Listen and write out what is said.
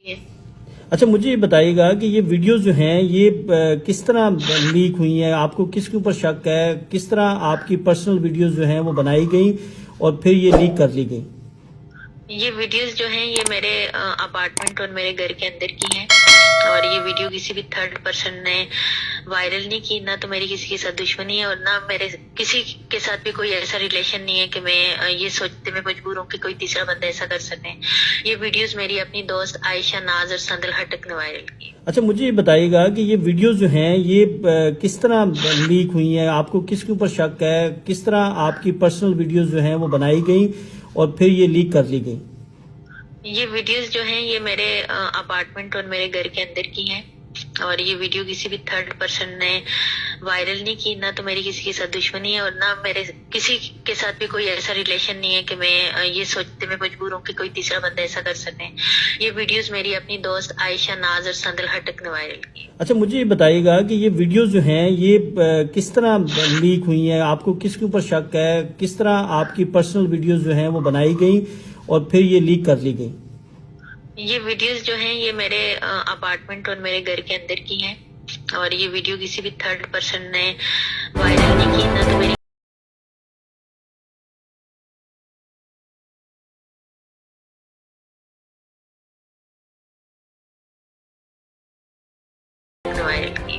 Yes. अच्छा, मुझे ये बताइएगा कि ये वीडियोस जो हैं ये किस तरह लीक हुई हैं, आपको किसके ऊपर शक है, किस तरह आपकी पर्सनल वीडियोस जो हैं वो बनाई गई और फिर ये लीक कर ली गई? ये वीडियोस जो हैं ये मेरे अपार्टमेंट और मेरे घर के अंदर की हैं। और ये वीडियो किसी भी थर्ड पर्सन ने वायरल नहीं की। ना तो मेरी किसी के साथ दुश्मनी है और ना मेरे किसी के साथ भी कोई ऐसा रिलेशन नहीं है कि मैं ये सोचते मैं मजबूर हूँ कि कोई तीसरा बंदा ऐसा कर सके। ये वीडियोस मेरी अपनी दोस्त आयशा नाज और संदल हटक ने वायरल की। अच्छा, मुझे ये बताइएगा कि ये वीडियोस जो हैं ये किस तरह लीक हुई हैं, आपको किसके ऊपर शक है, किस तरह आपकी पर्सनल वीडियोस जो हैं वो बनाई गई और फिर ये लीक कर ली गई? ये वीडियोस जो हैं ये मेरे अपार्टमेंट और मेरे घर के अंदर की हैं। और ये वीडियो किसी भी थर्ड पर्सन ने वायरल नहीं की। ना तो मेरी किसी के साथ दुश्मनी है और ना मेरे किसी के साथ भी कोई ऐसा रिलेशन नहीं है कि मैं ये सोचते मैं मजबूर हूँ कि कोई तीसरा बंदा ऐसा कर सके। ये वीडियोस मेरी अपनी दोस्त आयशा नाज और संदल हटक ने वायरल की। अच्छा, मुझे ये बताइएगा कि ये वीडियोस जो हैं ये किस तरह लीक हुई हैं, आपको किसके ऊपर शक है, किस तरह आपकी पर्सनल वीडियोस जो हैं वो बनाई गई और फिर ये लीक कर ली गई? ये वीडियोस जो हैं ये मेरे अपार्टमेंट और मेरे घर के अंदर की हैं। और ये वीडियो किसी भी थर्ड पर्सन ने वायरल नहीं की। ना तो मेरी वायरल की।